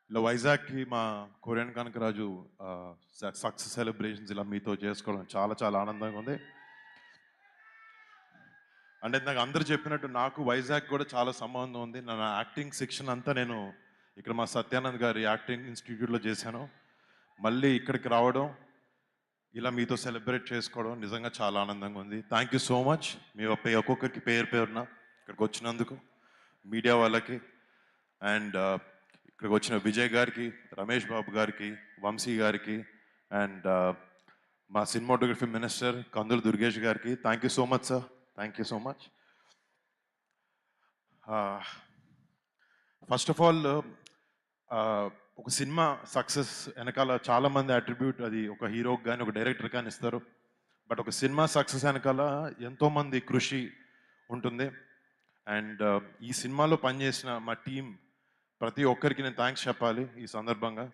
ఇలా వైజాగ్‌కి మా Korean Kanakaraju success celebrations ఇలా మీతో చేసుకోవడం చాలా చాలా ఆనందంగా ఉంది. అంటే ఇందాక అందరూ చెప్పినట్టు నాకు వైజాగ్ కూడా చాలా సంబంధం ఉంది. నా యాక్టింగ్ శిక్షణ అంతా నేను ఇక్కడ మా సత్యానంద్ గారి యాక్టింగ్ ఇన్‌స్టిట్యూట్‌లో చేశాను. మళ్ళీ ఇక్కడికి రావడం, ఇలా మీతో సెలబ్రేట్ చేసుకోవడం నిజంగా చాలా ఆనందంగా ఉంది. Thank you so much. మీ ఒక్కొక్కరికి పేరు పేరున ఇక్కడికి వచ్చినందుకు, మీడియా వాళ్ళకి అండ్ ఇక్కడికి వచ్చిన విజయ్ గారికి, రమేష్ బాబు గారికి, వంశీ గారికి అండ్ మా సినిమాటోగ్రఫీ మినిస్టర్ కందులు దుర్గేష్ గారికి thank you so much sir. Thank you so much. First of all ఒక సినిమా సక్సెస్ వెనకాల చాలామంది అట్రిబ్యూట్ అది ఒక హీరోకి కానీ ఒక డైరెక్టర్ కానీ ఇస్తారు. బట్ ఒక సినిమా సక్సెస్ వెనకాల ఎంతోమంది కృషి ఉంటుంది. అండ్ ఈ సినిమాలో పనిచేసిన మా టీం ప్రతి ఒక్కరికి నేను థ్యాంక్స్ చెప్పాలి ఈ సందర్భంగా.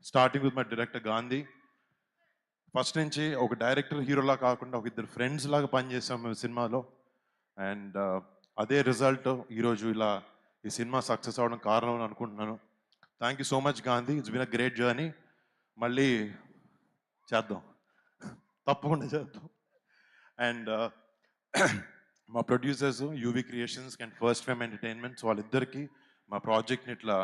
Starting with my director Gandhi. First నుంచి ఒక డైరెక్టర్ హీరోలా కాకుండా ఒక ఇద్దరు ఫ్రెండ్స్ లాగా పనిచేసాం మేము సినిమాలో. అండ్ అదే రిజల్ట్ ఈరోజు ఇలా ఈ సినిమా సక్సెస్ అవ్వడం కారణం అని అనుకుంటున్నాను. Thank you so much Gandhi. It's been a great journey. మళ్ళీ చేద్దాం, తప్పకుండా చేద్దాం. అండ్ మా producers UV creations and first fame entertainments వాళ్ళిద్దరికీ మా ప్రాజెక్ట్ని ఇట్లా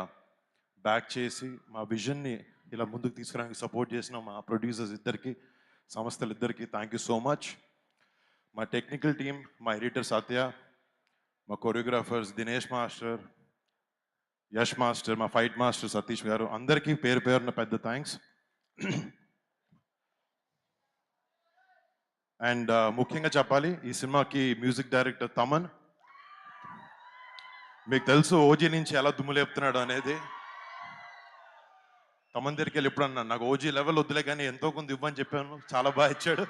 బ్యాక్ చేసి మా విజన్ని ఇలా ముందుకు తీసుకురావడానికి సపోర్ట్ చేసిన మా ప్రొడ్యూసర్స్ ఇద్దరికి, సంస్థలు ఇద్దరికి థ్యాంక్ యూ సో మచ్. మా టెక్నికల్ టీమ్, మా ఎడిటర్ సత్య, మా choreographers Dinesh master, Yash master, మా ఫైట్ మాస్టర్ సతీష్ గారు, అందరికీ పేరు పేరున పెద్ద థ్యాంక్స్. అండ్ ముఖ్యంగా చెప్పాలి, ఈ సినిమాకి మ్యూజిక్ డైరెక్టర్ తమన్. మీకు తెలుసు ఓజీ నుంచి ఎలా దుమ్ము లేపుతున్నాడు అనేది. తమన్ దగ్గరికి వెళ్ళి ఎప్పుడు అన్నాను, నాకు ఓజీ లెవెల్ వద్దులే కానీ ఎంతో కొంత ఇవ్వని చెప్పాను, చాలా బాగా ఇచ్చాడు.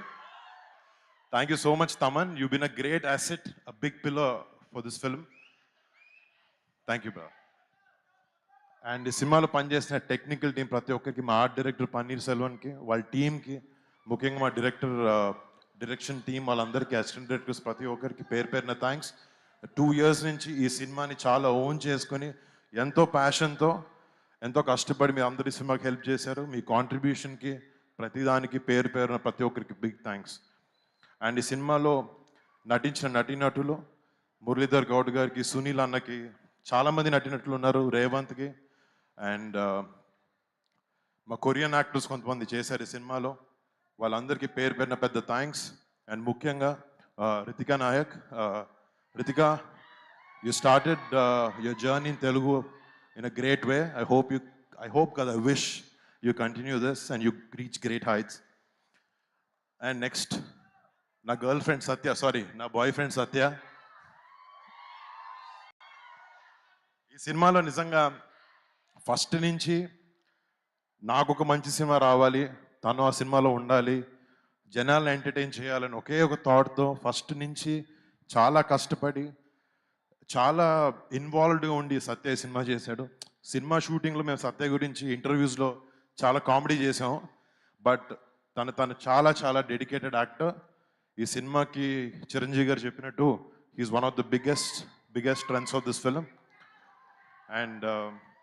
Thank you so much Thaman. You been a great asset, a big pillar for this film. Thank you bro. And ఈ సినిమాలో పనిచేసిన టెక్నికల్ టీం ప్రతి ఒక్కరికి, మా ఆర్ట్ డైరెక్టర్ పన్నీర్ సెల్వన్కి, వాళ్ళ టీంకి, ముఖ్యంగా మా డైరెక్షన్ టీం వాళ్ళందరికీ, అసిస్టెంట్ డైరెక్టర్స్ ప్రతి ఒక్కరికి పేరు పేరున థ్యాంక్స్. 2 years నుంచి ఈ సినిమాని చాలా ఓన్ చేసుకొని ఎంతో ప్యాషన్తో ఎంతో కష్టపడి మీరు అందరి సినిమాకి హెల్ప్ చేశారు. మీ కాంట్రిబ్యూషన్కి ప్రతిదానికి పేరు పేరున ప్రతి ఒక్కరికి బిగ్ థ్యాంక్స్. అండ్ ఈ సినిమాలో నటించిన నటీనటులు మురళీధర్ గౌడ్ గారికి, సునీల్ అన్నకి, చాలామంది నటినట్లు ఉన్నారు, రేవంత్కి. అండ్ మా కొరియన్ యాక్టర్స్ కొంతమంది చేశారు ఈ సినిమాలో, వాళ్ళందరికీ పేరు పేరున పెద్ద థ్యాంక్స్. అండ్ ముఖ్యంగా Ritika Nayak. Ritika, you started your journey in Telugu in a great way. I hope God, I wish you continue this and you reach great heights. And next, నా girlfriend Satya, sorry, నా boyfriend Satya. ఈ సినిమాలో నిజంగా first నుంచి నాకు ఒక మంచి సినిమా రావాలి, తను ఆ సినిమాలో ఉండాలి, జనాలను ఎంటర్టైన్ చేయాలని ఒకే ఒక థాట్తో ఫస్ట్ నుంచి చాలా కష్టపడి చాలా ఇన్వాల్వ్డ్గా ఉండి సత్య సినిమా చేశాడు. సినిమా షూటింగ్లో మేము సత్య గురించి ఇంటర్వ్యూస్లో చాలా కామెడీ చేసాం. బట్ తను చాలా చాలా డెడికేటెడ్ యాక్టర్. ఈ సినిమాకి చిరంజీవి గారు చెప్పినట్టు he's one of the biggest strengths of this film. And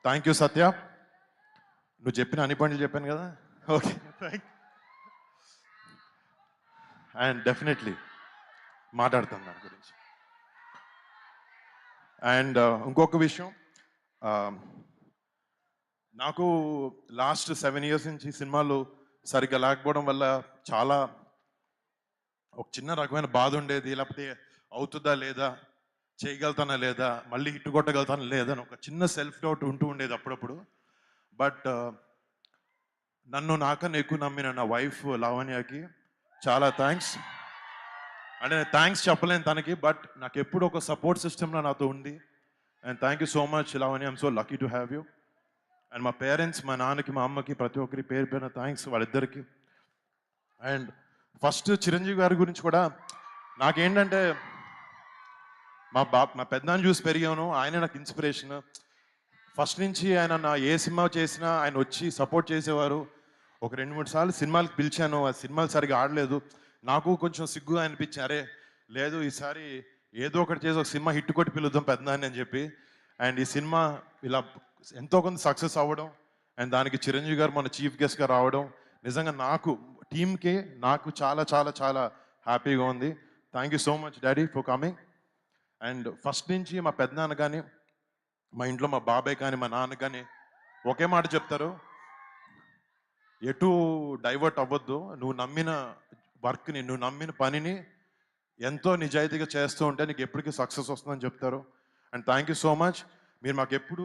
thank you Satya. నువ్వు చెప్పిన అన్ని పనులు చెప్పాను కదా, ఓకే థ్యాంక్. అండ్ డెఫినెట్లీ మాట్లాడతాను దాని గురించి. అండ్ ఇంకొక విషయం, నాకు లాస్ట్ 7 years నుంచి సినిమాలు సరిగ్గా లేకపోవడం వల్ల చాలా ఒక చిన్న రకమైన బాధ ఉండేది. లేకపోతే అవుతుందా లేదా, చేయగలుగుతానా లేదా, మళ్ళీ హిట్ కొట్టగలుగుతానా లేదా అని ఒక చిన్న సెల్ఫ్ డౌట్ ఉంటూ ఉండేది అప్పుడప్పుడు. బట్ నన్ను నాకన్నా ఎక్కువ నమ్మిన నా వైఫ్ లావణ్యకి చాలా థ్యాంక్స్. అంటే నేను థ్యాంక్స్ చెప్పలేను తనకి, బట్ నాకు ఎప్పుడు ఒక సపోర్ట్ సిస్టమ్లో నాతో ఉంది. And thank you so much Lavanya, I'm so lucky to have you. And మా పేరెంట్స్, మా నాన్నకి, మా అమ్మకి, ప్రతి ఒక్కరి పేరు పేరున థ్యాంక్స్ వాళ్ళిద్దరికి. అండ్ ఫస్ట్ చిరంజీవి గారి గురించి కూడా నాకేంటంటే, మా పెద్దనాన్ని చూసి పెరిగాను, ఆయన నాకు ఇన్స్పిరేషన్. ఫస్ట్ నుంచి ఆయన నా ఏ సినిమా చేసినా ఆయన వచ్చి సపోర్ట్ చేసేవారు. ఒక 2-3 సార్లు సినిమాలకు పిలిచాను, ఆ సినిమాలు సరిగా ఆడలేదు. నాకు కొంచెం సిగ్గుగా అనిపించి, అరే లేదు ఈసారి ఏదో ఒకటి చేసి ఒక సినిమా హిట్ కొట్టి పిలుద్దాం పెద్దనాన్ని అని చెప్పి. అండ్ ఈ సినిమా ఇలా ఎంతో కొంత సక్సెస్ అవ్వడం అండ్ దానికి చిరంజీవి గారు మన చీఫ్ గెస్ట్గా రావడం నిజంగా నాకు టీమ్కే నాకు చాలా చాలా చాలా హ్యాపీగా ఉంది. Thank you so much daddy for coming. And first నుంచి మా పెద్దనాన్న కానీ మా ఇంట్లో మా బాబాయ్ కానీ మా నాన్న కానీ ఒకే మాట చెప్తారు, ఎటు డైవర్ట్ అవ్వద్దు, నువ్వు నమ్మిన వర్క్ని నువ్వు నమ్మిన పనిని ఎంతో నిజాయితీగా చేస్తూ ఉంటే నీకు ఎప్పటికీ సక్సెస్ వస్తుందని చెప్తారు. And thank you so much, మీరు మాకు ఎప్పుడు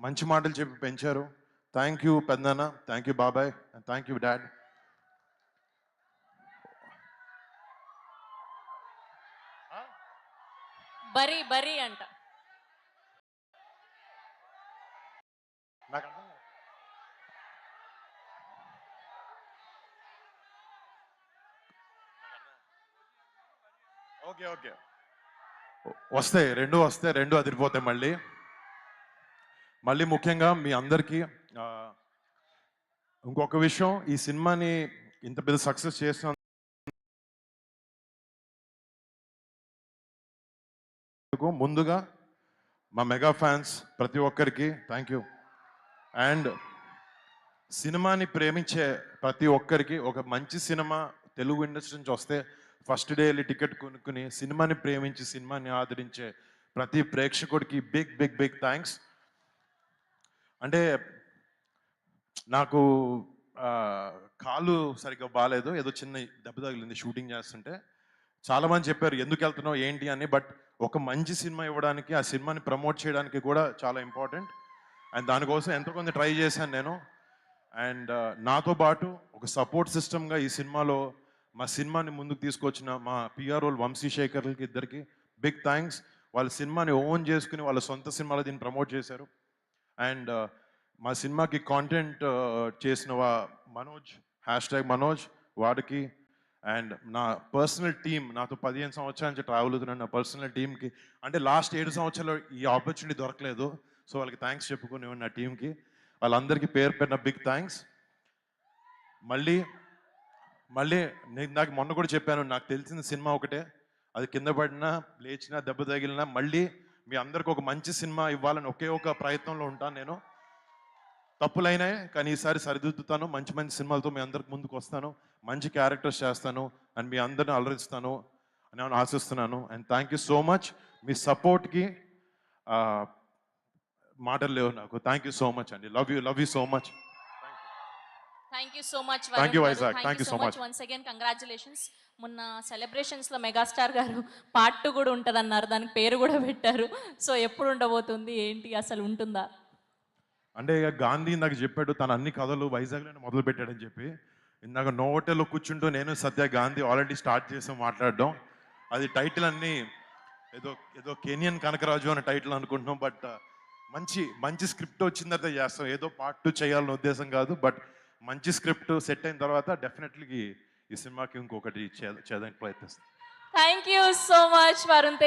మంచి మాటలు చెప్పి పెంచారు. థ్యాంక్ యూ పెద్దనాన్న, థ్యాంక్ యూ బాబాయ్, అండ్ థ్యాంక్ యూ డాడ్. బరీ బరీ అంట. ఓకే ఓకే, వస్తాయి రెండు అదిరిపోతాయి. మళ్ళీ మళ్ళీ ముఖ్యంగా మీ అందరికీ ఇంకొక విషయం, ఈ సినిమాని ఇంత పెద్ద సక్సెస్ చేసినందుకు ముందుగా మా మెగా ఫ్యాన్స్ ప్రతి ఒక్కరికి థ్యాంక్ యూ. అండ్ సినిమాని ప్రేమించే ప్రతి ఒక్కరికి ఒక మంచి సినిమా తెలుగు ఇండస్ట్రీ నుంచి వస్తే ఫస్ట్ డే వెళ్ళి టికెట్ కొనుక్కుని సినిమాని ప్రేమించి సినిమాని ఆదరించే ప్రతి ప్రేక్షకుడికి బిగ్ బిగ్ బిగ్ థ్యాంక్స్. అంటే నాకు కాలు సరిగ్గా బాగాలేదు, ఏదో చిన్న దెబ్బ తగిలింది షూటింగ్ చేస్తుంటే. చాలామంది చెప్పారు ఎందుకు వెళ్తున్నావు ఏంటి అని, బట్ ఒక మంచి సినిమా ఇవ్వడానికి ఆ సినిమాని ప్రమోట్ చేయడానికి కూడా చాలా ఇంపార్టెంట్. అండ్ దానికోసం ఎంతో కొంత ట్రై చేశాను నేను. అండ్ నాతో పాటు ఒక సపోర్ట్ సిస్టమ్గా ఈ సినిమాలో మా సినిమాని ముందుకు తీసుకొచ్చిన మా పిఆర్ఓ వంశీశేఖర్లకి ఇద్దరికి బిగ్ థ్యాంక్స్. వాళ్ళ సినిమాని ఓన్ చేసుకుని వాళ్ళ సొంత సినిమాలో దీన్ని ప్రమోట్ చేశారు. అండ్ మా సినిమాకి కాంటెంట్ చేసిన మనోజ్, #మనోజ్ వాడికి, అండ్ నా పర్సనల్ టీమ్, నాతో 15 సంవత్సరాల నుంచి ట్రావెల్ అవుతున్నాను, నా పర్సనల్ టీమ్కి, అంటే లాస్ట్ 7 సంవత్సరాలు ఈ ఆపర్చునిటీ దొరకలేదు, సో వాళ్ళకి థ్యాంక్స్ చెప్పుకుని నా టీంకి వాళ్ళందరికీ పేరు పేరున బిగ్ థ్యాంక్స్. మళ్ళీ నేను నాకు మొన్న కూడా చెప్పాను, నాకు తెలిసిన సినిమా ఒకటే, అది కింద పడినా లేచినా దెబ్బ తగిలినా మళ్ళీ మీ అందరికి ఒక మంచి సినిమా ఇవ్వాలని ఒకే ఒక ప్రయత్నంలో ఉంటాను నేను. తప్పులైనాయి కానీ ఈసారి సరిదిద్దుతాను, మంచి మంచి సినిమాలతో మీ అందరికి ముందుకు వస్తాను, మంచి క్యారెక్టర్స్ చేస్తాను అండ్ మీ అందరిని అలరిస్తాను అని నేను ఆశిస్తున్నాను. And thank you so much, మీ సపోర్ట్కి మాటలు లేవు నాకు. థ్యాంక్ యూ సో మచ్ అండి, love you so much. Thank you so much. Thank you Vizag, thank you so much. Once again congratulations. మొన్న సెలబ్రేషన్స్లో మెగాస్టార్ గారు పార్ట్ 2 కూడా ఉంటుంది అన్నారు, దానికి పేరు కూడా పెట్టారు. సో ఎప్పుడు ఉండబోతుంది ఏంటి, అసలు ఉంటుందా? అంటే ఇక గాంధీ ఇందాక చెప్పాడు తన అన్ని కథలు వైజాగ్లోనే మొదలు పెట్టాడని చెప్పి. ఇందాక నోటెల్లో కూర్చుంటూ నేను సత్య గాంధీ ఆల్రెడీ స్టార్ట్ చేసాం మాట్లాడడం. అది టైటిల్ అన్ని ఏదో కెనియన్ కనకరాజు అనే టైటిల్ అనుకుంటున్నాం, బట్ మంచి స్క్రిప్ట్ వచ్చిన తర్వాత చేస్తాం, ఏదో పార్ట్ 2 చేయాలనే ఉద్దేశం కాదు, బట్ మంచి స్క్రిప్ట్ సెట్ అయిన తర్వాత డెఫినెట్లీ ఈ సినిమాకి ఇంకొకటి చేయడానికి ప్రయత్నిస్తాం. Thank you so much Varun Tej.